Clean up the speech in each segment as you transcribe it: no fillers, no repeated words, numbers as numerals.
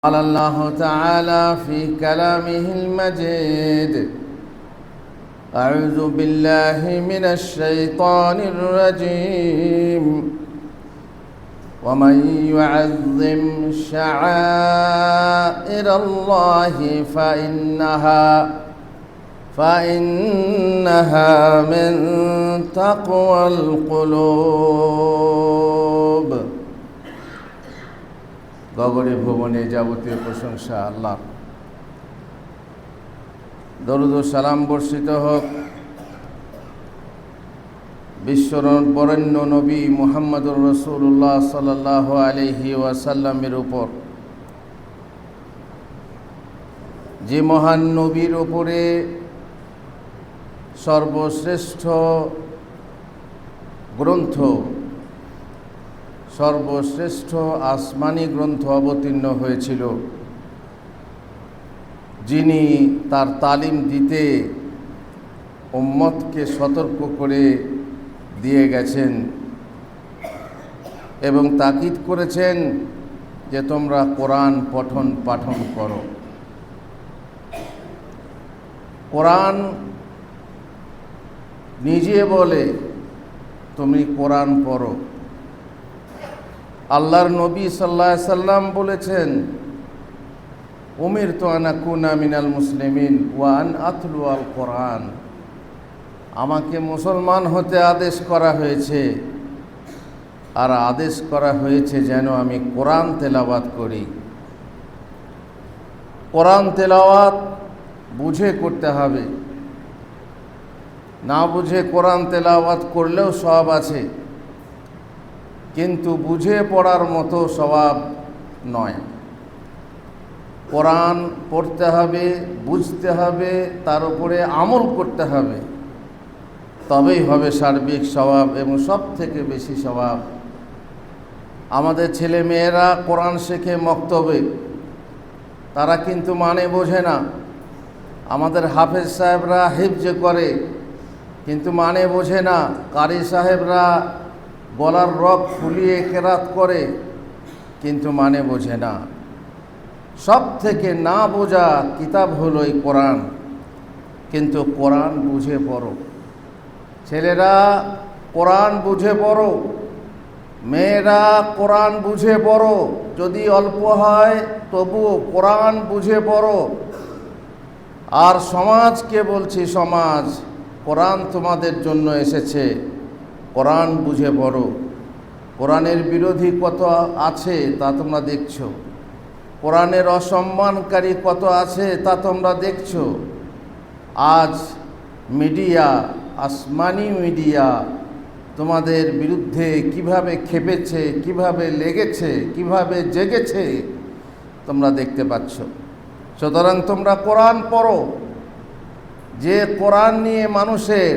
قال الله تعالى في كلامه المجيد: أعوذ بالله من الشيطان الرجيم. ومن يعظم شعائر الله فإنها من تقوى القلوب। গগনে ভুবনে যাবতীয় প্রশংসা আল্লাহ। দরুদ ও সালাম বর্ষিত হোক বিশ্বর বরেণ্য নবী মুহাম্মদুর রাসূলুল্লাহ সাল্লাল্লাহু আলাইহি ওয়াসাল্লামের উপর, যে মহান নবীর উপরে সর্বশ্রেষ্ঠ গ্রন্থ, সর্বশ্রেষ্ঠ আসমানি গ্রন্থ অবতীর্ণ হয়েছিল, যিনি তার তালিম দিতে উম্মতকে সতর্ক করে দিয়ে গেছেন এবং তাকিদ করেছেন যে তোমরা কোরআন পঠন পাঠন করো। কোরআন নিজে বলে তুমি কোরআন পড়ো। আল্লাহর নবী সাল্লাল্লাহু আলাইহি সাল্লাম বলেছেন, উমিরতু আন আকুনা মিনাল মুসলিমিন ওয়া আন আতলু আল কোরআন। আমাকে মুসলমান হতে আদেশ করা হয়েছে, আর আদেশ করা হয়েছে যেন আমি কোরআন তেলাওয়াত করি। কোরআন তেলাওয়াত বুঝে করতে হবে, না বুঝে কোরআন তেলাওয়াত করলেও সওয়াব আছে, কিন্তু বুঝে পড়ার মতো সওয়াব নয়। কোরআন পড়তে হবে, বুঝতে হবে, তার উপরে আমল করতে হবে, তবেই হবে সার্বিক সওয়াব এবং সব থেকে বেশি সওয়াব। আমাদের ছেলে মেয়েরা কোরআন শেখে মক্তবে, তারা কিন্তু মানে বোঝে না। আমাদের হাফেজ সাহেবরা হিফজ করে, কিন্তু মানে বোঝে না। কারি সাহেবরা গলার রগ ফুলিয়ে কেরাত করে, কিন্তু মানে বোঝে না। সব থেকে না বোঝা কিতাব হলো এই কোরআন, কিন্তু কোরআন বুঝে পড়ো। ছেলেরা কোরআন বুঝে পড়ো, মেয়েরা কোরআন বুঝে পড়ো, যদি অল্প হয় তবুও কোরআন বুঝে পড়ো। আর সমাজকে বলছি, সমাজ, কোরআন তোমাদের জন্য এসেছে, কোরআন বুঝে পড়ো। কোরআনের বিরোধী কত আছে তা তোমরা দেখছো, কোরআনের অসম্মানকারী কত আছে তা তোমরা দেখছো। আজ মিডিয়া, আসমানি মিডিয়া তোমাদের বিরুদ্ধে কিভাবে খেপেছে, কিভাবে লেগেছে, কিভাবে জেগেছে তোমরা দেখতে পাচ্ছ। সুতরাং তোমরা কোরআন পড়ো। যে কোরআন নিয়ে মানুষের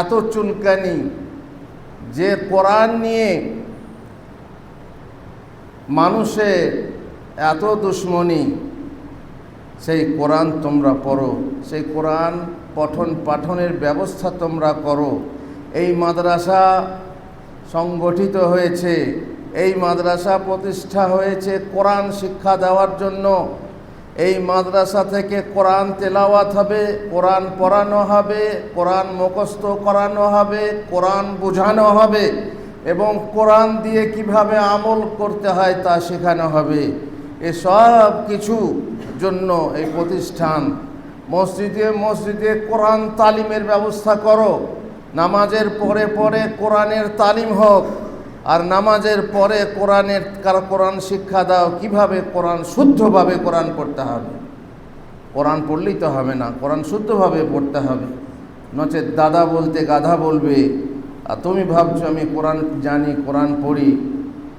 এত চুলকানি, যে কোরআন নিয়ে মানুষের এত দুশ্মনী, সেই কোরআন তোমরা পড়ো, সেই কোরআন পঠন পাঠনের ব্যবস্থা তোমরা করো। এই মাদ্রাসা সংগঠিত হয়েছে, এই মাদ্রাসা প্রতিষ্ঠা হয়েছে কোরআন শিক্ষা দেওয়ার জন্য। এই মাদ্রাসা থেকে কোরআন তেলাওয়াত হবে, কোরআন পড়ানো হবে, কোরআন মুখস্থ করানো হবে, কোরআন বোঝানো হবে এবং কোরআন দিয়ে কিভাবে আমল করতে হয় তা শেখানো হবে। এসব কিছু জন্য এই প্রতিষ্ঠান। মসজিদে মসজিদে কোরআন তালিমের ব্যবস্থা করো। নামাজের পরে পরে কোরআনের তালিম হোক, আর নামাজের পরে কোরআন শিক্ষা দাও, কিভাবে কোরআন শুদ্ধভাবে কোরআন পড়তে হবে। কোরআন পড়লেই তো হবে না, কোরআন শুদ্ধভাবে পড়তে হবে, নচেত দাদা বলতে গাধা বলবে। আর তুমি ভাবছো আমি কোরআন জানি, কোরআন পড়ি,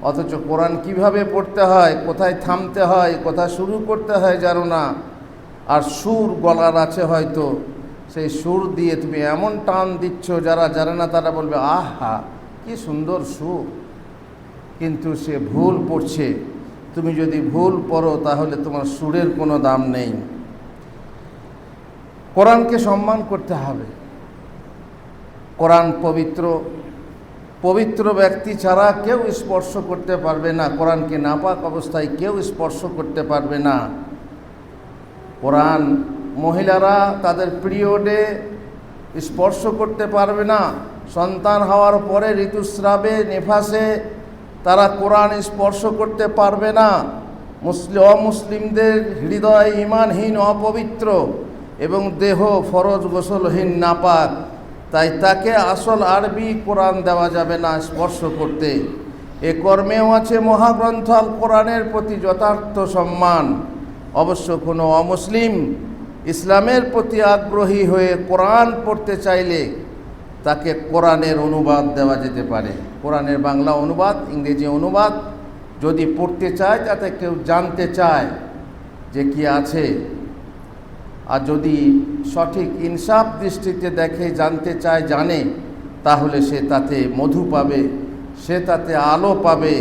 অথচ কোরআন কিভাবে পড়তে হয়, কোথায় থামতে হয়, কোথায় শুরু করতে হয় জানো না। আর সুর গলার আছে হয়তো, সেই সুর দিয়ে তুমি এমন টান দিচ্ছ, যারা জানে না তারা বলবে আহা কি সুন্দর সুর, কিন্তু সে ভুল পড়ছে। তুমি যদি ভুল পড়ো তাহলে তোমার সুরের কোনো দাম নেই। কোরআনকে সম্মান করতে হবে। কোরআন পবিত্র, পবিত্র ব্যক্তি ছাড়া কেউ স্পর্শ করতে পারবে না, কোরআনকে নাপাক অবস্থায় কেউ স্পর্শ করতে পারবে না। কোরআন মহিলারা তাদের পিরিয়ডে স্পর্শ করতে পারবে না, সন্তান হওয়ার পরে ঋতুস্রাবে নেফাসে তারা কোরআন স্পর্শ করতে পারবে না। অমুসলিমদের হৃদয় ঈমানহীন, অপবিত্র এবং দেহ ফরজ গোসলহীন, নাপাক, তাই তাকে আসল আরবি কোরআন দেওয়া যাবে না স্পর্শ করতে। এ কর্মেও আছে মহাগ্রন্থ আল কোরআনের প্রতি যথার্থ সম্মান। অবশ্য কোনো অমুসলিম ইসলামের প্রতি আগ্রহী হয়ে কোরআন পড়তে চাইলে তাকে কোরআনের অনুবাদ দেওয়া যেতে পারে। কোরআনের বাংলা অনুবাদ, ইংরেজি অনুবাদ যদি পড়তে চায়, যাতে কেউ জানতে চায় যে কি আছে, আর যদি সঠিক ইনসাফ দৃষ্টিতে দেখে, জানতে চায়, জানে, তাহলে সে তাতে মধু পাবে, সে তাতে আলো পাবে,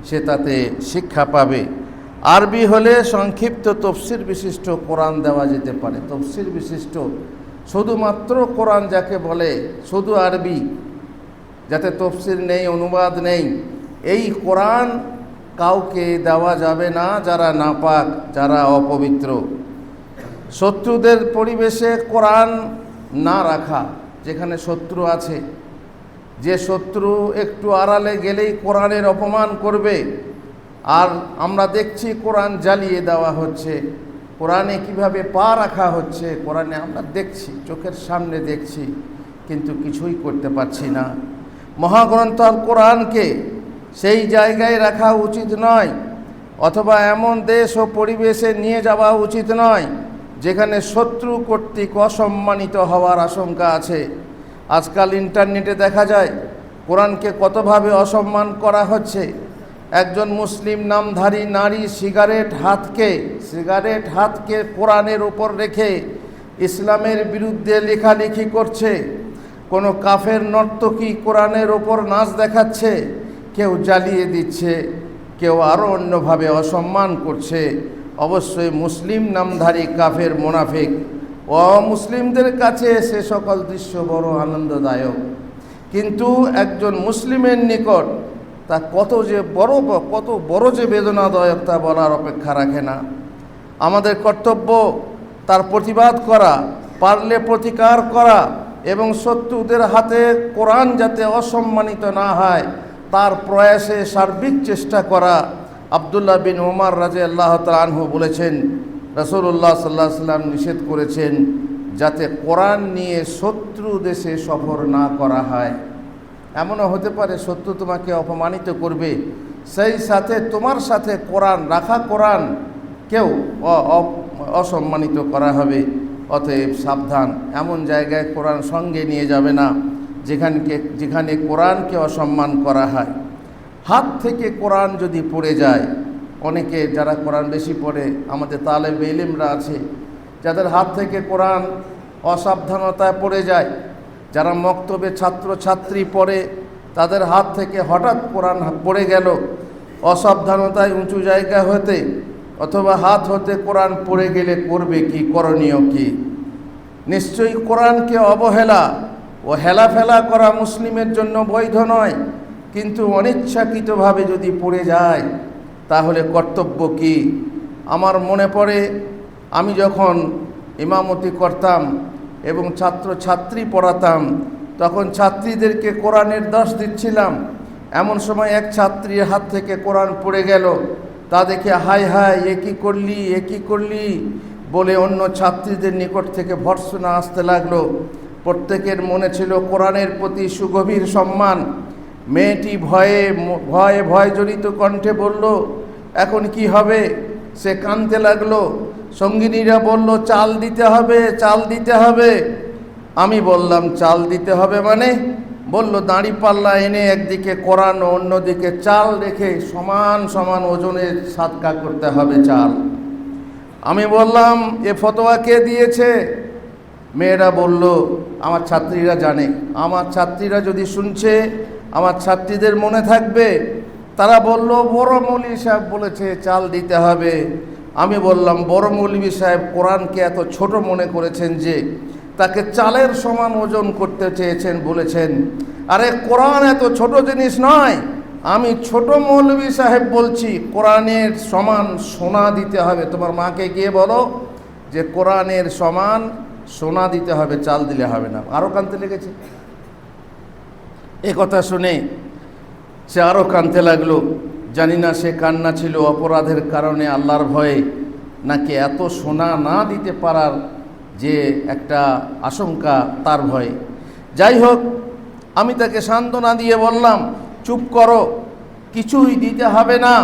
সে তাতে শিক্ষা পাবে। আরবি হলে সংক্ষিপ্ত তফসির বিশিষ্ট কোরআন দেওয়া যেতে পারে। তফসির বিশিষ্ট শুধুমাত্র কোরআন যাকে বলে, শুধু আরবি, যাতে তফসির নেই, অনুবাদ নেই, এই কোরআন কাউকে দেওয়া যাবে না যারা নাপাক, যারা অপবিত্র। শত্রুদের পরিবেশে কোরআন না রাখা, যেখানে শত্রু আছে, যে শত্রু একটু আড়ালে গেলেই কোরআনের অপমান করবে। আর আমরা দেখছি কোরআন জ্বালিয়ে দেওয়া হচ্ছে, কোরআনে কিভাবে পা রাখা হচ্ছে, কোরআনে আমরা দেখছি, চোখের সামনে দেখছি, কিন্তু কিছুই করতে পারছি না। মহাগ্রন্থ আল কোরআনকে সেই জায়গায় রাখা উচিত নয়, অথবা এমন দেশ ও পরিবেশে নিয়ে যাওয়া উচিত নয় যেখানে শত্রু কর্তৃক অসম্মানিত হওয়ার আশঙ্কা আছে। আজকাল ইন্টারনেটে দেখা যায় কোরআনকে কতভাবে অসম্মান করা হচ্ছে। একজন মুসলিম নামধারী নারী সিগারেট হাতকে কোরআনের উপর রেখে ইসলামের বিরুদ্ধে লেখালেখি করছে। কোনো কাফের নর্তকী কোরআনের ওপর নাচ দেখাচ্ছে, কেউ জ্বালিয়ে দিচ্ছে, কেউ আরও অন্যভাবে অসম্মান করছে। অবশ্যই মুসলিম নামধারী কাফের মুনাফিক ও মুসলিমদের কাছে সে সকল দৃশ্য বড় আনন্দদায়ক, কিন্তু একজন মুসলিমের নিকট তা কত বড় যে বেদনাদায়ক তা বলার অপেক্ষা রাখে না। আমাদের কর্তব্য তার প্রতিবাদ করা, পারলে প্রতিকার করা, এবং শত্রুদের হাতে কোরআন যাতে অসম্মানিত না হয় তার প্রয়াসে সার্বিক চেষ্টা করা। আব্দুল্লাহ বিন ওমর রাদিয়াল্লাহু তাআলা আনহু বলেছেন, রাসূলুল্লাহ সাল্লাল্লাহু আলাইহি ওয়াসাল্লাম নিষেধ করেছেন যাতে কোরআন নিয়ে শত্রু দেশে সফর না করা হয়। এমনও হতে পারে শত্রু তোমাকে অপমানিত করবে, সেই সাথে তোমার সাথে কোরআন রাখা কোরআন কেউ অসম্মানিত করা হবে। অতএব সাবধান, এমন জায়গায় কোরআন সঙ্গে নিয়ে যাবে না যেখানে কোরআনকে অসম্মান করা হয়। হাত থেকে কোরআন যদি পড়ে যায়, অনেকে যারা কোরআন বেশি পড়ে, আমাদের তালেবে ইলমরা আছে যাদের হাত থেকে কোরআন অসাবধানতায় পড়ে যায়, যারা মক্তবে ছাত্রছাত্রী পড়ে তাদের হাত থেকে হঠাৎ কোরআন পড়ে গেল অসাবধানতায় উঁচু জায়গা হতে, অথবা হাত হতে কোরআন পড়ে গেলে করবে কি, করণীয় কি? নিশ্চয়ই কোরআনকে অবহেলা ও হেলাফেলা করা মুসলিমের জন্য বৈধ নয়, কিন্তু অনিচ্ছাকৃতভাবে যদি পড়ে যায় তাহলে কর্তব্য কি? আমার মনে পড়ে আমি যখন ইমামতি করতাম এবং ছাত্রছাত্রী পড়াতাম, তখন ছাত্রীদেরকে কোরআনের দর্শ দিচ্ছিলাম। এমন সময় এক ছাত্রীর হাত থেকে কোরআন পড়ে গেল, তা দেখে হায় হায় এ কী করলি বলে অন্য ছাত্রীদের নিকট থেকে ভর্ৎসনা আসতে লাগলো। প্রত্যেকের মনে ছিল কোরআনের প্রতি সুগভীর সম্মান। মেয়েটি ভয়ে জড়িত কণ্ঠে বলল, এখন কি হবে? সে কাঁদতে লাগলো। সঙ্গিনীরা বলল, চাল দিতে হবে। আমি বললাম, চাল দিতে হবে মানে? বলল, দাঁড়িপাল্লা এনে একদিকে কোরআন ও অন্যদিকে চাল রেখে সমান সমান ওজনের সাদকা করতে হবে চাল। আমি বললাম, এ ফতোয়া কে দিয়েছে? মেয়েরা বলল, আমার ছাত্রীরা জানে। আমার ছাত্রীরা যদি শুনছে আমার ছাত্রীদের মনে থাকবে। তারা বলল, বড় মৌলভী সাহেব বলেছে চাল দিতে হবে। আমি বললাম, বড় মৌলভী সাহেব কোরআনকে এত ছোট মনে করেছেন যে তাকে চালের সমান ওজন করতে চেয়েছেন বলেছেন, আরে কোরআন এত ছোট জিনিস নয়। আমি ছোট মৌলভী সাহেব বলছি, কোরআনের সমান সোনা দিতে হবে। তোমার মাকে গিয়ে বলো যে কোরআনের সমান সোনা দিতে হবে, চাল দিলে হবে না। আরও কাঁদতে লেগেছে। এ কথা শুনে সে আরও কাঁদতে লাগলো। জানি না সে কান্না ছিল অপরাধের কারণে, আল্লাহর ভয়ে, নাকি এত সোনা না দিতে পারার যে একটা আশঙ্কা, তার ভয়ে। যাই হোক, আমি তাকে সান্ত্বনা দিয়ে বললাম, চুপ করো, কিছুই দিতে হবে না,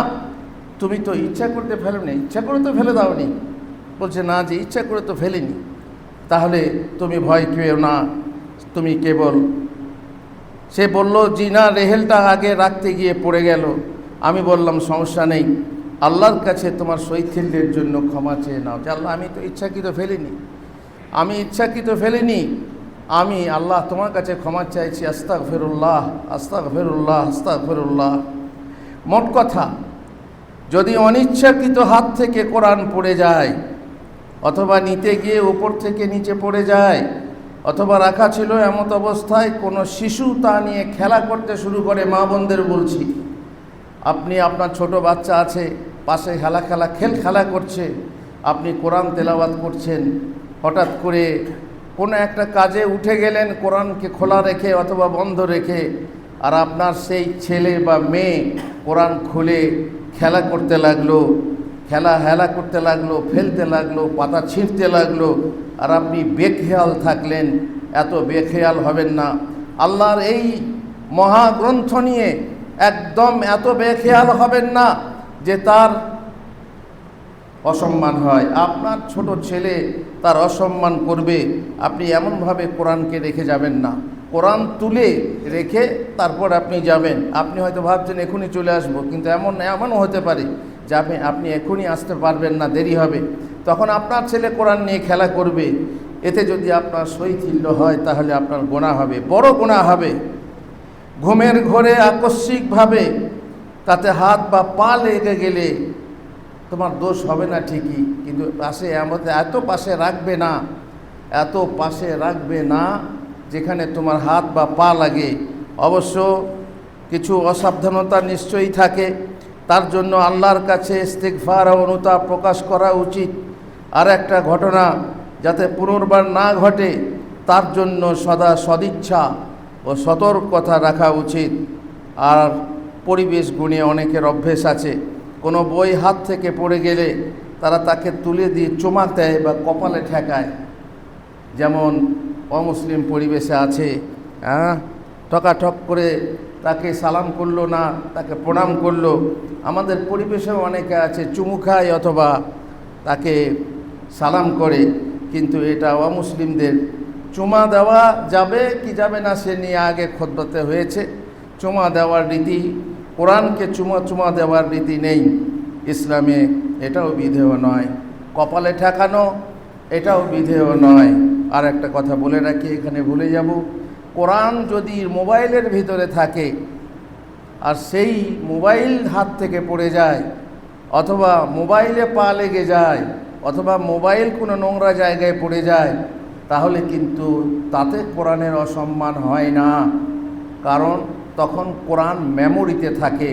তুমি তো ইচ্ছা করতে ফেলোনি। ইচ্ছা করে তো ফেলে দাওনি। বলছে না যে ইচ্ছা করে তো ফেলিনি। তাহলে তুমি ভয় পেও না, তুমি কেবল। সে বলল, জি না, রেহেলটা আগে রাখতে গিয়ে পড়ে গেল। আমি বললাম, সমস্যা নেই, আল্লাহর কাছে তোমার শৈথিল্যের জন্য ক্ষমা চেয়ে নাও। যে আল্লাহ, আমি তো ইচ্ছাকৃত ফেলিনি, আমি ইচ্ছাকৃত ফেলিনি, আমি আল্লাহ তোমার কাছে ক্ষমা চাইছি। আস্তাগফিরুল্লাহ, আস্তাগফিরুল্লাহ, আস্তাগফিরুল্লাহ। মোট কথা, যদি অনিচ্ছাকৃত হাত থেকে কোরআন পড়ে যায়, অথবা নিতে গিয়ে উপর থেকে নিচে পড়ে যায়, অথবা রাখা ছিল এমত অবস্থায় কোনো শিশু তা নিয়ে খেলা করতে শুরু করে, মা বোনদের বলছি, আপনি, আপনার ছোট বাচ্চা আছে পাশে, খেলা করছে, আপনি কোরআন তেলাওয়াত করছেন, হঠাৎ করে কোনো একটা কাজে উঠে গেলেন কোরআনকে খোলা রেখে অথবা বন্ধ রেখে, আর আপনার সেই ছেলে বা মেয়ে কোরআন খুলে খেলা করতে লাগলো, হেলা করতে লাগলো, ফেলতে লাগলো, পাতা ছিঁড়তে লাগলো, আর আপনি বেখেয়াল থাকলেন। এত বেখেয়াল হবেন না। আল্লাহর এই মহাগ্রন্থ নিয়ে একদম এত বেখেয়াল হবেন না যে তার অসম্মান হয়। আপনার ছোট ছেলে তার অসম্মান করবে, আপনি এমনভাবে কোরআনকে রেখে যাবেন না। কোরআন তুলে রেখে তারপর আপনি যাবেন। আপনি হয়তো ভাবছেন এখনই চলে আসবো, কিন্তু এমনও হতে পারে যে আপনি এখনই আসতে পারবেন না, দেরি হবে। তখন আপনার ছেলে কোরআন নিয়ে খেলা করবে। এতে যদি আপনার শৈথিল্য হয়, তাহলে আপনার গুনাহ হবে, বড় গুনাহ হবে। ঘুমের ঘোরে আকস্মিকভাবে তাতে হাত বা পা লেগে গেলে তোমার দোষ হবে না ঠিকই, কিন্তু এত পাশে রাখবে না যেখানে তোমার হাত বা পা লাগে। অবশ্য কিছু অসাবধানতা নিশ্চয়ই থাকে, তার জন্য আল্লাহর কাছে ইস্তিগফার ও অনুতাপ প্রকাশ করা উচিত। আর একটা ঘটনা যাতে পুনর্বার না ঘটে, তার জন্য সদা সদিচ্ছা ও সতর্কতা রাখা উচিত। আর পরিবেশ গুণে অনেকের অভ্যেস আছে, কোনো বই হাত থেকে পড়ে গেলে তারা তাকে তুলে দিয়ে চুমা দেয় বা কপালে ঠেকায়। যেমন অমুসলিম পরিবেশে আছে, ঠকাঠক করে তাকে সালাম করলো না, তাকে প্রণাম করলো। আমাদের পরিবেশেও অনেকে আছে, চুমু খায় অথবা তাকে সালাম করে, কিন্তু এটা অমুসলিমদের। চুমা দেওয়া যাবে কি যাবে না সে নিয়ে আগে খুতবাতে হয়েছে। চুমা দেওয়ার রীতি, কোরআনকে চুমা দেওয়ার রীতি নেই ইসলামে, এটাও বিধেয় নয়। কপালে ঠেকানো, এটাও বিধেয় নয়। আর একটা কথা বলে রাখি, এখানে ভুলে যাব, কোরআন যদি মোবাইলের ভিতরে থাকে আর সেই মোবাইল হাত থেকে পড়ে যায়, অথবা মোবাইলে পা লেগে যায়, অথবা মোবাইল কোনো নোংরা জায়গায় পড়ে যায়, তাহলে কিন্তু তাতে কোরআনের অসম্মান হয় না। কারণ তখন কোরআন মেমোরিতে থাকে,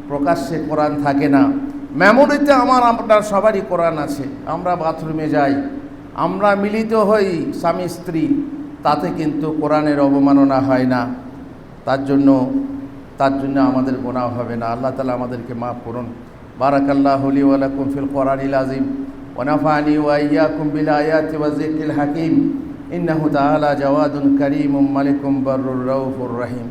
প্রকাশ্যে কোরআন থাকে না। মেমোরিতে আপনার সবারই কোরআন আছে। আমরা বাথরুমে যাই, আমরা মিলিত হই স্বামী স্ত্রী, তাতে কিন্তু কোরআনের অবমাননা হয় না। তার জন্য আমাদের গুনাহ হবে না। আল্লাহ তাআলা আমাদেরকে মাফ করুন। বারাকাল্লাহু লি ওয়া লাকুম ফিল কোরআনিল আযীম ওয়া নাফা'নি ওয়া ইয়্যাকুম বিল আয়াতি ওয়া যিকরিল হাকীম। ইন্নাহু তাআলা জাওয়াদুন কারীমুম মালিকুম বাররুর রাউফুর রহিম।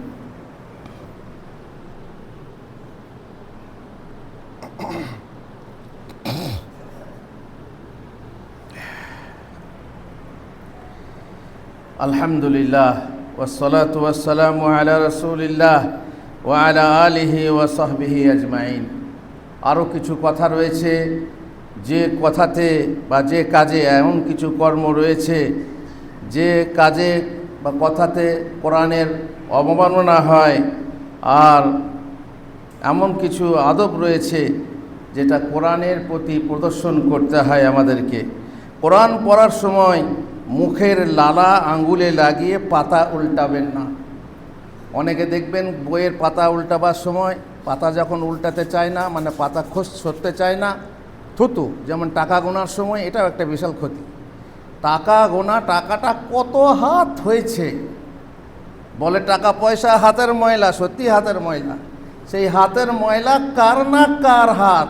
আলহামদুলিল্লাহ ওয়াসসালাতু ওয়াসসালামু আলা রাসূলিল্লাহ ওয়া আলা আলিহি ওয়া সাহবিহি আজমাইন। আরও কিছু কথা রয়েছে, যে কথাতে বা যে কাজে এমন কিছু কর্ম রয়েছে, যে কাজে বা কথাতে কোরআনের অবমাননা হয়, আর এমন কিছু আদব রয়েছে যেটা কোরআনের প্রতি প্রদর্শন করতে হয় আমাদেরকে। কোরআন পড়ার সময় মুখের লালা আঙ্গুলে লাগিয়ে পাতা উল্টাবেন না। অনেকে দেখবেন বইয়ের পাতা উল্টাবার সময় পাতা যখন উল্টাতে চায় না, মানে পাতা সরতে চায় না, থুতু, যেমন টাকা গোনার সময়, এটাও একটা বিশাল ক্ষতি। টাকা গোনা, টাকাটা কত হাত হয়েছে, বলে টাকা পয়সা হাতের ময়লা, সত্যি হাতের ময়লা। সেই হাতের ময়লা কার না কার হাত,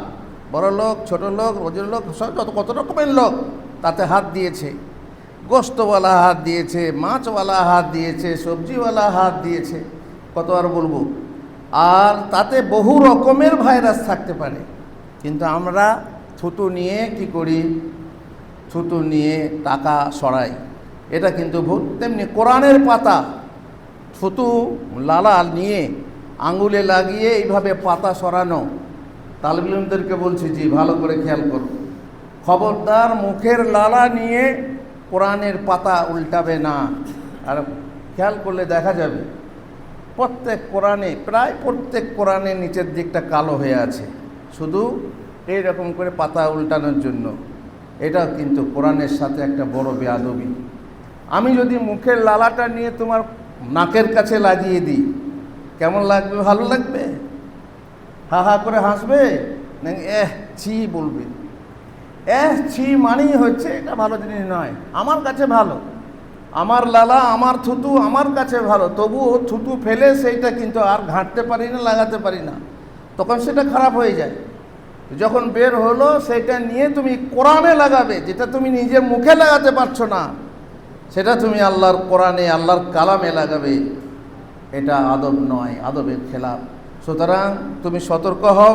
বড় লোক, ছোট লোক, রোজের লোক, সব কত রকমের লোক তাতে হাত দিয়েছে। গোস্তওয়ালা হাত দিয়েছে, মাছওয়ালা হাত দিয়েছে, সবজিওয়ালা হাত দিয়েছে, কত আর বলবো। আর তাতে বহু রকমের ভাইরাস থাকতে পারে। কিন্তু আমরা থুতু নিয়ে কি করি? থুতু নিয়ে টাকা সরাই, এটা কিন্তু ভুল। তেমনি কোরআনের পাতা থুতু লালা নিয়ে আঙুলে লাগিয়ে এইভাবে পাতা সরানো, তালিব ইলমদেরকে বলছি জি ভালো করে খেয়াল করো, খবরদার মুখের লালা নিয়ে কোরআনের পাতা উল্টাবে না। আর খেয়াল করলে দেখা যাবে প্রত্যেক কোরআনে, প্রায় প্রত্যেক কোরআনের নিচের দিকটা কালো হয়ে আছে, শুধু এইরকম করে পাতা উল্টানোর জন্য। এটা কিন্তু কোরআনের সাথে একটা বড় বেয়াদবি। আমি যদি মুখের লালাটা নিয়ে তোমার নাকের কাছে লাগিয়ে দিই, কেমন লাগবে? ভালো লাগবে? হা হা করে হাসবে নাকি ছি বলবে? ছি মানেই হচ্ছে এটা ভালো জিনিস নয়, আমার কাছে ভালো, আমার লালা, আমার থুতু আমার কাছে ভালো, তবুও থুতু ফেলে সেইটা কিন্তু আর ঘাঁটতে পারি না, লাগাতে পারি না, তখন সেটা খারাপ হয়ে যায়। যখন বের হলো সেটা নিয়ে তুমি কোরআনে লাগাবে, যেটা তুমি নিজের মুখে লাগাতে পারছো না, সেটা তুমি আল্লাহর কোরআনে, আল্লাহর কালামে লাগাবে। এটা আদব নয়, আদবের খেলাফ। সুতরাং তুমি সতর্ক হও,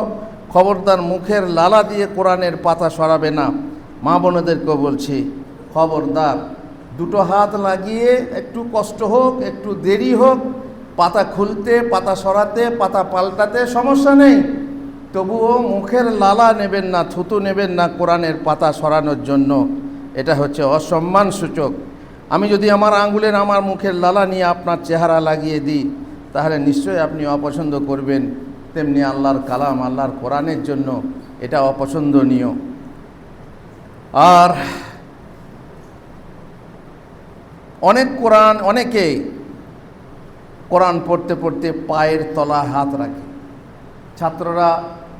খবরদার মুখের লালা দিয়ে কোরআনের পাতা সরাবে না। মা বোনেদেরকেও বলছি, খবরদার দুটো হাত লাগিয়ে একটু কষ্ট হোক, একটু দেরি হোক, পাতা খুলতে, পাতা সরাতে, পাতা পাল্টাতে সমস্যা নেই, তবুও মুখের লালা নেবেন না, থুতু নেবেন না কোরআনের পাতা সরানোর জন্য। এটা হচ্ছে অসম্মান সূচক। আমি যদি আমার আঙ্গুলের, আমার মুখের লালা নিয়ে আপনার চেহারা লাগিয়ে দিই, তাহলে নিশ্চয়ই আপনি অপছন্দ করবেন। তেমনি আল্লাহর কালাম, আল্লাহর কোরআনের জন্য এটা অপছন্দনীয়। আর অনেকে কোরআন পড়তে পড়তে পায়ের তলা হাত রাখে। ছাত্ররা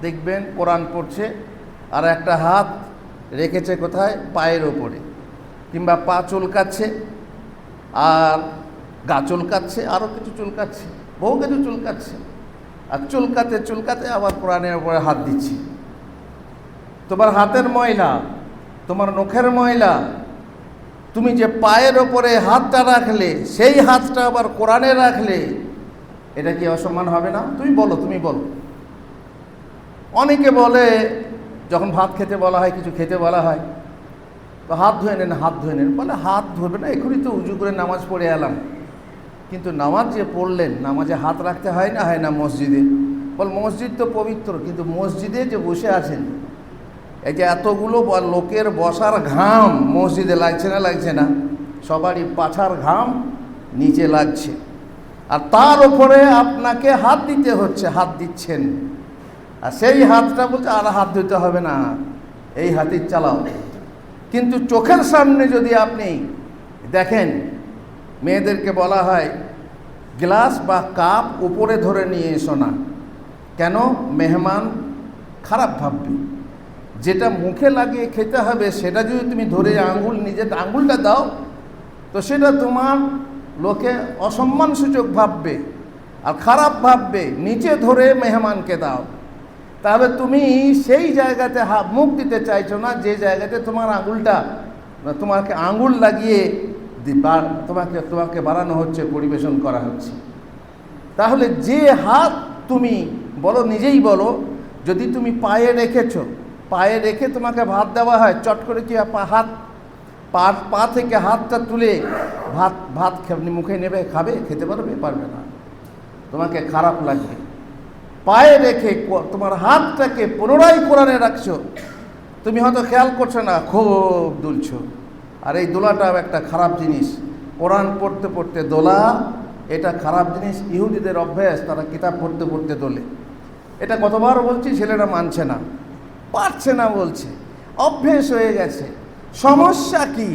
দেখবেন কোরআন পড়ছে আর একটা হাত রেখেছে কোথায়? পায়ের ওপরে, কিংবা পা চুলকাচ্ছে, আর গা চুলকাচ্ছে, আরও কিছু চুলকাচ্ছে, বহু কিছু চুলকাচ্ছে, আর চুলকাতে চুলকাতে আবার কোরআনের উপরে হাত দিচ্ছে। তোমার হাতের ময়লা, তোমার নখের ময়লা, তুমি যে পায়ের ওপরে হাতটা রাখলে, সেই হাতটা আবার কোরআনে রাখলে, এটা কি অসম্মান হবে না? তুমি বলো। অনেকে বলে, যখন ভাত খেতে বলা হয়, কিছু খেতে বলা হয়, তো হাত ধুয়ে নেন, হাত ধুয়ে নেন। বলে হাত ধুবে না, এখনই তো উজু করে নামাজ পড়ে এলাম। কিন্তু নামাজ যে পড়লেন, নামাজে হাত রাখতে হয় না মসজিদে? বল মসজিদ তো পবিত্র, কিন্তু মসজিদে যে বসে আছেন, এই যে এতগুলো লোকের বসার ঘাম মসজিদে লাগছে না? সবারই পাছার ঘাম নিচে লাগছে, আর তার উপরে আপনাকে হাত দিতে হচ্ছে, হাত দিচ্ছেন, আর সেই হাতটা বলছে আর হাত ধুতে হবে না, এই হাতই চালাও। কিন্তু চোখের সামনে যদি আপনি দেখেন, মেয়েদেরকে বলা হয় গ্লাস বা কাপ উপরে ধরে নিয়ে এসো না। কেন? মেহমান খারাপ ভাববে। যেটা মুখে লাগিয়ে খেতে হবে সেটা যদি তুমি ধরে নিজের আঙ্গুলটা দাও, তো সেটা তোমার লোকে অসম্মানসূচক ভাববে আর খারাপ ভাববে। নিচে ধরে মেহমানকে দাও, তাহলে তুমি সেই জায়গাতে মুখ দিতে চাইছো না যে জায়গাতে তোমার আঙ্গুলটা, তোমাকে আঙ্গুল লাগিয়ে তোমাকে বাড়ানো হচ্ছে, পরিবেশন করা হচ্ছে। তাহলে যে হাত তুমি বলো, নিজেই বলো, যদি তুমি পায়ে রেখে তোমাকে ভাত দেওয়া হয়, চট করে কি পা থেকে হাতটা তুলে ভাত মুখে নেবে, খেতে পারবে না, তোমাকে খারাপ লাগবে। পায়ে রেখে তোমার হাতটাকে পুনরায় কোরআনে রাখছো, তুমি হয়তো খেয়াল করছো না, খুব দুলছো। আর এই দোলাটাও একটা খারাপ জিনিস। কোরআন পড়তে পড়তে দোলা, এটা খারাপ জিনিস। ইহুদিদের অভ্যাস, তারা কিতাব পড়তে পড়তে দোলে। এটা কতবার বলছি, ছেলেরা মানছে না, পারছে না, বলছে অভ্যেস হয়ে গেছে। সমস্যা কি?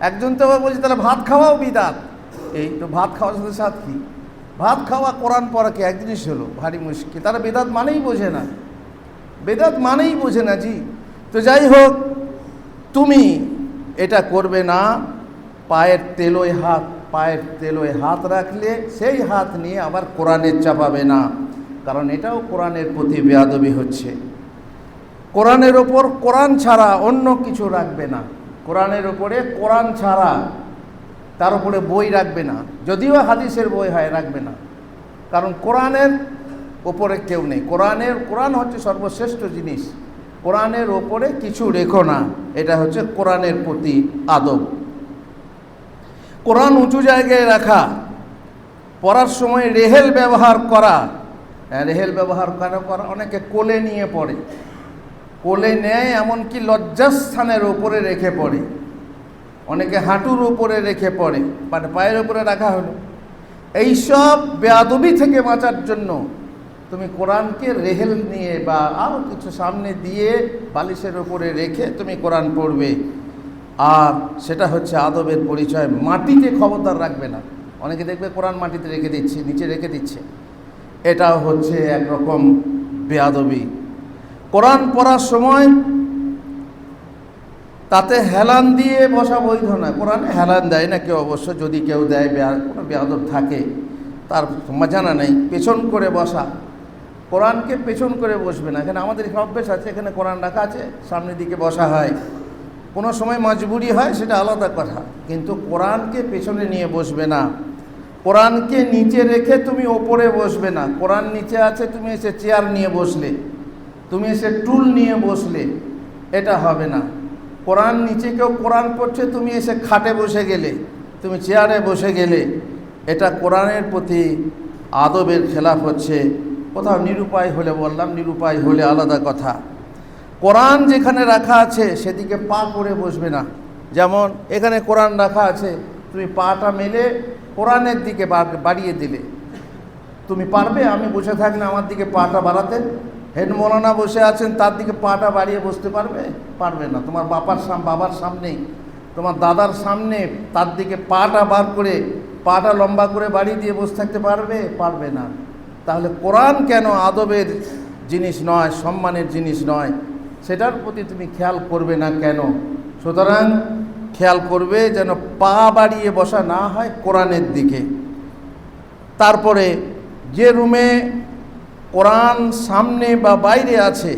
একজন তো বলছে তাহলে ভাত খাওয়াও বিদাত। এই তো ভাত খাওয়ার সাথে সাথে কি? ভাত খাওয়া কোরআন পড়া কি এক জিনিস হলো? ভারী মুশকিল। তারা বেদাত মানেই বোঝে না, বেদাত মানেই বোঝে না জি। তো যাই হোক, তুমি এটা করবে না। পায়ের তেলোয় হাত রাখলে সেই হাত নিয়ে আবার কোরআনের চাপাবে না, কারণ এটাও কোরআনের প্রতি বেয়াদবি হচ্ছে। কোরআনের ওপর কোরআন ছাড়া অন্য কিছু রাখবে না, কোরআনের ওপরে কোরআন ছাড়া তার উপরে বই রাখবে না, যদিও হাদিসের বই হয় রাখবে না, কারণ কোরআনের ওপরে কেউ নেই। কোরআন হচ্ছে সর্বশ্রেষ্ঠ জিনিস, কোরআনের ওপরে কিছু রেখো না, এটা হচ্ছে কোরআনের প্রতি আদব। কোরআন উঁচু জায়গায় রাখা, পড়ার সময় রেহেল ব্যবহার করা। রেহেল ব্যবহার কেন করা? অনেকে কোলে নিয়ে পড়ে, কোলে নেয়, এমনকি লজ্জাস্থানের ওপরে রেখে পড়ে, অনেকে হাঁটুর উপরে রেখে পড়ে, মানে পায়ের উপরে রাখা হলো। এইসব বেয়াদবি থেকে বাঁচার জন্য তুমি কোরআনকে রেহেল নিয়ে বা আরও কিছু সামনে দিয়ে বালিশের উপরে রেখে তুমি কোরআন পড়বে, আর সেটা হচ্ছে আদবের পরিচয়। মাটিতে খবরদার রাখবে না। অনেকে দেখবে কোরআন মাটিতে রেখে দিচ্ছে, নিচে রেখে দিচ্ছে, এটাও হচ্ছে একরকম বেয়াদবি। কোরআন পড়ার সময় তাতে হেলান দিয়ে বসা বৈধ না। কোরআনে হেলান দেয় না কেউ, অবশ্য যদি কেউ দেয়, কোনো বেয়াদব থাকে তার জানা নেই। পেছন করে বসা, কোরআনকে পেছন করে বসবে না। এখানে আমাদের অভ্যেস আছে, এখানে কোরআন রাখা আছে, সামনের দিকে বসা হয়, কোনো সময় মজবুরি হয়, সেটা আলাদা কথা, কিন্তু কোরআনকে পেছনে নিয়ে বসবে না। কোরআনকে নিচে রেখে তুমি ওপরে বসবে না। কোরআন নিচে আছে, তুমি এসে চেয়ার নিয়ে বসলে, তুমি এসে টুল নিয়ে বসলে, এটা হবে না। কোরআন নিচে কেউ কোরআন পড়ছে, তুমি এসে খাটে বসে গেলে, তুমি চেয়ারে বসে গেলে, এটা কোরআনের প্রতি আদবের খেলাফ হচ্ছে। কোথাও নিরুপায় হলে বললাম, নিরুপায় হলে আলাদা কথা। কোরআন যেখানে রাখা আছে সেদিকে পা করে বসবে না। যেমন এখানে কোরআন রাখা আছে, তুমি পাটা মেলে কোরআনের দিকে বাড়িয়ে দিলে, তুমি পারবে? আমি বসে থাকলে আমার দিকে পাটা বাড়াতে? হেড মৌলানা বসে আছেন, তার দিকে পাটা বাড়িয়ে বসতে পারবে? পারবে না। তোমার বাবার সামনে, তোমার দাদার সামনে তার দিকে পাটা বার করে, পাটা লম্বা করে বাড়িয়ে দিয়ে বসে থাকতে পারবে? পারবে না। তাহলে কোরআন কেন আদবের জিনিস নয়, সম্মানের জিনিস নয়, সেটার প্রতি তুমি খেয়াল করবে না কেন? সুতরাং খেয়াল করবে যেন পা বাড়িয়ে বসা না হয় কোরআনের দিকে। তারপরে যে রুমে কোরআন সামনে বা বাইরে আছে,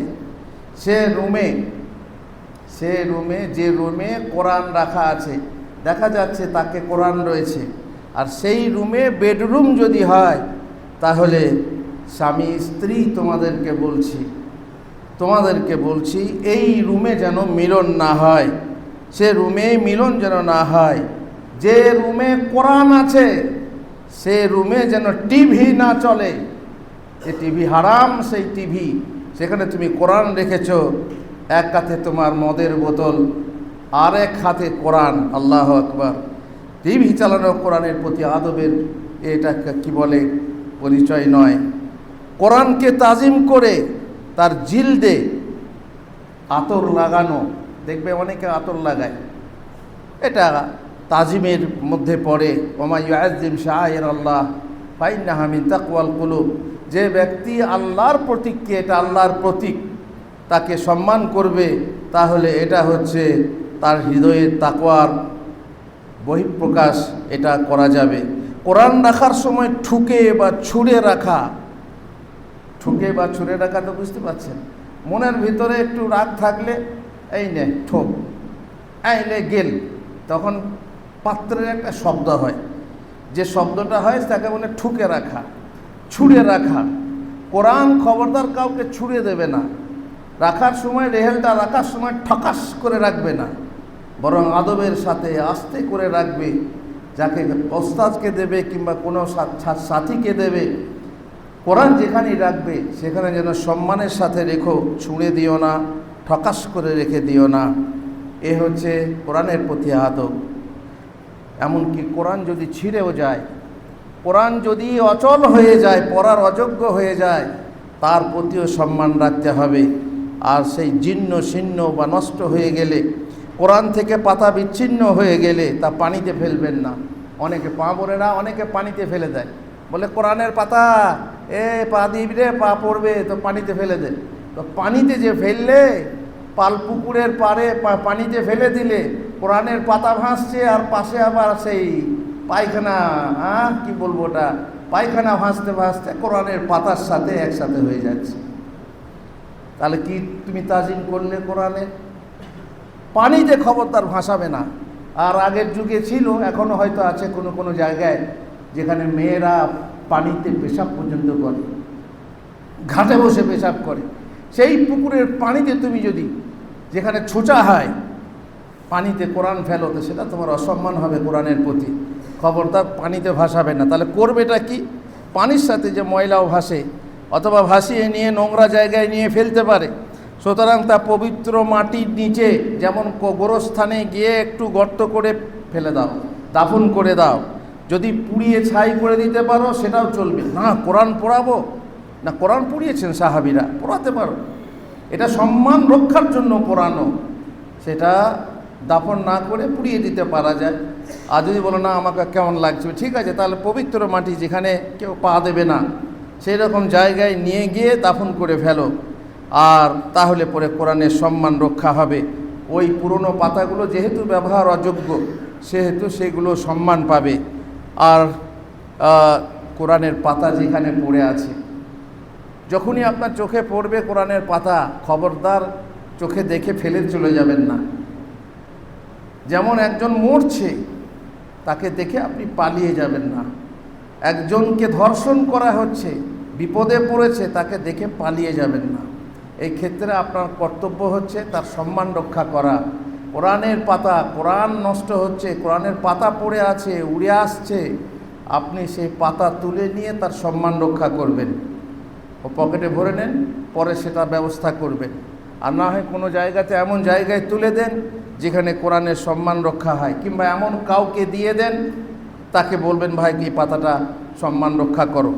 সে রুমে কোরআন রাখা আছে, দেখা যাচ্ছে তাকে কোরআন রয়েছে, আর সেই রুমে বেডরুম যদি হয়, তাহলে স্বামী স্ত্রী তোমাদেরকে বলছি এই রুমে যেন মিলন না হয়, সে রুমে মিলন যেন না হয়। যে রুমে কোরআন আছে সে রুমে যেন টিভি না চলে, যে টিভি হারাম, সেই টিভি, সেখানে তুমি কোরআন রেখেছ, এক হাতে তোমার মদের বোতল, আর এক হাতে কোরআন। আল্লাহু আকবার। টিভি চালানো কোরআনের প্রতি আদবের এটা কি বলে পরিচয় নয়। কোরআনকে তাজিম করে তার জিলদে আতর লাগানো, দেখবে অনেকে আতর লাগায়, এটা তাজিমের মধ্যে পড়ে। ওমা ইউআযযিম শাআইর আল্লাহ ফাইন্নাহা মিন তাকওয়াল কুলুব। যে ব্যক্তি আল্লাহর প্রতীককে, এটা আল্লাহর প্রতীক, তাকে সম্মান করবে, তাহলে এটা হচ্ছে তার হৃদয়ের তাকওয়ার বহিঃপ্রকাশ, এটা করা যাবে। কোরআন রাখার সময় ঠুকে বা ছুঁড়ে রাখা তো বুঝতে পারছেন, মনের ভিতরে একটু রাগ থাকলে এই নে ঠোক, আইলে গেল, তখন পাত্রের একটা শব্দ হয়, যে শব্দটা হয় তাকে বলে ঠুকে রাখা, ছুঁড়ে রাখা। কোরআন খবরদার কাউকে ছুঁড়ে দেবে না। রাখার সময়, রেহেলটা রাখার সময় ঠকাস করে রাখবে না, বরং আদবের সাথে আস্তে করে রাখবে। যাকে ওস্তাদকে দেবে কিংবা কোনো সাথীকে দেবে, কোরআন যেখানেই রাখবে সেখানে যেন সম্মানের সাথে রেখো, ছুঁড়ে দিও না, ঠকাস করে রেখে দিও না। এ হচ্ছে কোরআনের প্রতি আদব। এমনকি কোরআন যদি ছিঁড়েও যায়, কোরআন যদি অচল হয়ে যায়, পড়ার অযোগ্য হয়ে যায়, তার প্রতিও সম্মান রাখতে হবে। আর সেই জীর্ণ শীর্ণ বা নষ্ট হয়ে গেলে, কোরআন থেকে পাতা বিচ্ছিন্ন হয়ে গেলে তা পানিতে ফেলবেন না। অনেকে বোনেরা অনেকে পানিতে ফেলে দেয়, বলে কোরআনের পাতা, পা দিবি রে, পা পড়বে, তো পানিতে ফেলে দে। তো পানিতে যে ফেললে, পাল পুকুরের পাড়ে পানিতে ফেলে দিলে কোরআনের পাতা ভাসছে, আর পাশে আবার সেই পায়খানা, কি বলবো ওটা, পায়খানা ভাসতে ভাসতে কোরআনের পাতার সাথে একসাথে হয়ে যাচ্ছে। তাহলে কি তুমি তাজিম করলে কোরআনের? পানিতে খবরদার ভাসাবে না। আর আগের যুগে ছিল, এখনো হয়তো আছে কোনো কোনো জায়গায়, যেখানে মেয়েরা পানিতে পেশাব পর্যন্ত করে, ঘাটে বসে পেশাব করে। সেই পুকুরের পানিতে তুমি যদি, যেখানে ছোঁচা হয়, পানিতে কোরআন ফেলো, তো সেটা তোমার অসম্মান হবে কোরআনের প্রতি। খবরদার পানিতে ভাসাবে না। তাহলে করবেটা কি? পানির সাথে যে ময়লাও ভাসে, অথবা ভাসিয়ে নিয়ে নোংরা জায়গায় নিয়ে ফেলতে পারে, সুতরাং তা পবিত্র মাটির নিচে, যেমন গোরস্থানে গিয়ে একটু গর্ত করে ফেলে দাও, দাফন করে দাও। যদি পুড়িয়ে ছাই করে দিতে পারো সেটাও চলবে না। কোরআন পড়াবো না, কোরআন পড়িয়েছেন সাহাবীরা, পড়াতে পারো, এটা সম্মান রক্ষার জন্য পড়ানো, সেটা দাফন না করে পুড়িয়ে দিতে পারা যায়। আর যদি বলো না আমাকে কেমন লাগছে, ঠিক আছে, তাহলে পবিত্র মাটি যেখানে কেউ পা দেবে না সেই রকম জায়গায় নিয়ে গিয়ে দাফন করে ফেলো, আর তাহলে পরে কোরআনের সম্মান রক্ষা হবে। ওই পুরনো পাতাগুলো যেহেতু ব্যবহার অযোগ্য, সেহেতু সেগুলো সম্মান পাবে। আর কোরআনের পাতা যেখানে পড়ে আছে, যখনই আপনার চোখে পড়বে কোরআনের পাতা, খবরদার চোখে দেখে ফেলে চলে যাবেন না। যেমন একজন মরছে, তাকে দেখে আপনি পালিয়ে যাবেন না। একজনকে ধর্ষণ করা হচ্ছে, বিপদে পড়েছে, তাকে দেখে পালিয়ে যাবেন না। এই ক্ষেত্রে আপনার কর্তব্য হচ্ছে তার সম্মান রক্ষা করা। কোরআনের পাতা, কোরআন নষ্ট হচ্ছে, কোরআনের পাতা পড়ে আছে, উড়ে আসছে, আপনি সেই পাতা তুলে নিয়ে তার সম্মান রক্ষা করবেন, ও পকেটে ভরে নেন, পরে সেটা ব্যবস্থা করবেন। আর না হয় কোনো জায়গাতে এমন জায়গায় তুলে দেন যেখানে কোরআনের সম্মান রক্ষা হয়, কিংবা এমন কাউকে দিয়ে দেন, তাকে বলবেন ভাই কি পাতাটা সম্মান রক্ষা করো।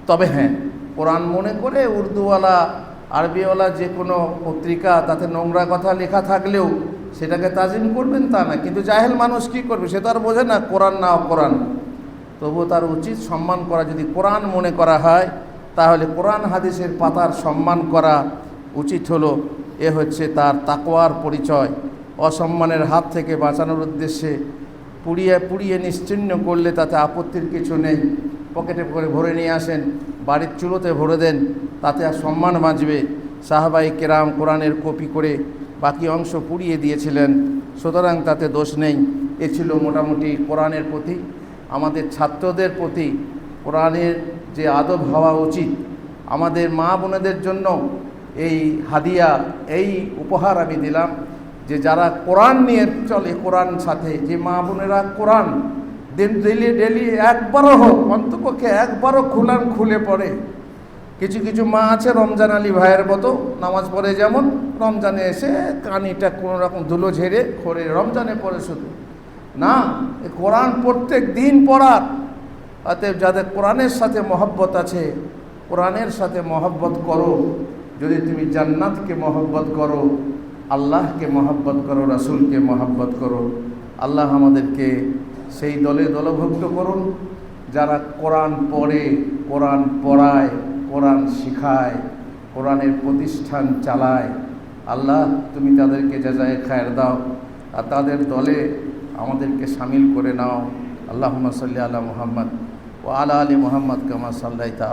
তবে হ্যাঁ, কোরআন মনে করে উর্দুওয়ালা, আরবিওয়ালা যে কোনো পত্রিকা, তাতে নোংরা কথা লেখা থাকলেও সেটাকে তাজিম করবেন তা না। কিন্তু জাহেল মানুষ কি করবে, সে তো আর বোঝে না কোরআন না কোরআন, তবুও তার উচিত সম্মান করা। যদি কোরআন মনে করা হয়, তাহলে কোরআন হাদিসের পাতার সম্মান করা উচিত হলো। এ হচ্ছে তার তাকওয়ার পরিচয়। অসম্মানের হাত থেকে বাঁচানোর উদ্দেশ্যে পুড়িয়ে পুড়িয়ে নিশ্চিহ্ন করলে তাতে আপত্তির কিছু নেই। পকেটে করে ভরে নিয়ে আসেন, বাড়ির চুলোতে ভরে দেন, তাতে আর সম্মান বাঁচবে। সাহাবাই কেরাম কোরআনের কপি করে বাকি অংশ পুড়িয়ে দিয়েছিলেন, সুতরাং তাতে দোষ নেই। এ ছিল মোটামুটি কোরআনের প্রতি, আমাদের ছাত্রদের প্রতি কোরআনের যে আদব হওয়া উচিত। আমাদের মা বোনেদের জন্য এই হাদিয়া, এই উপহার আমি দিলাম, যে যারা কোরআন নিয়ে চলে, কোরআন সাথে যে মা বোনেরা কোরআন ডেলি একবারও হোক, অন্তপক্ষে একবারও খুলে পড়ে। কিছু কিছু মা আছে রমজান আলী ভাইয়ের মতো, নামাজ পড়ে, যেমন রমজানে এসে কানিটা কোনো রকম ধুলো ঝেড়ে খোরে, রমজানে পড়ে শুধু না, কোরআন প্রত্যেক দিন পড়ার। অতএব যাদের কোরআনের সাথে মহব্বত আছে, কোরআনের সাথে মহব্বত করো। যদি তুমি জান্নাতকে মহব্বত করো, আল্লাহকে মহব্বত করো, রাসূলকে মহব্বত করো, আল্লাহ আমাদেরকে সেই দলে দলভুক্ত করুন যারা কোরআন পড়ে, কোরআন পড়ায়, কোরআন শিখায়, কোরআনের প্রতিষ্ঠান চালায়। আল্লাহ তুমি তাদেরকে জাযায়ে খায়ের দাও, আর তাদের দলে আমাদেরকে শামিল করে নাও। আল্লাহুম্মা সাল্লি আলা মুহাম্মদ ওয়া আলা আলি মুহাম্মদ কামা সাল্লাইতা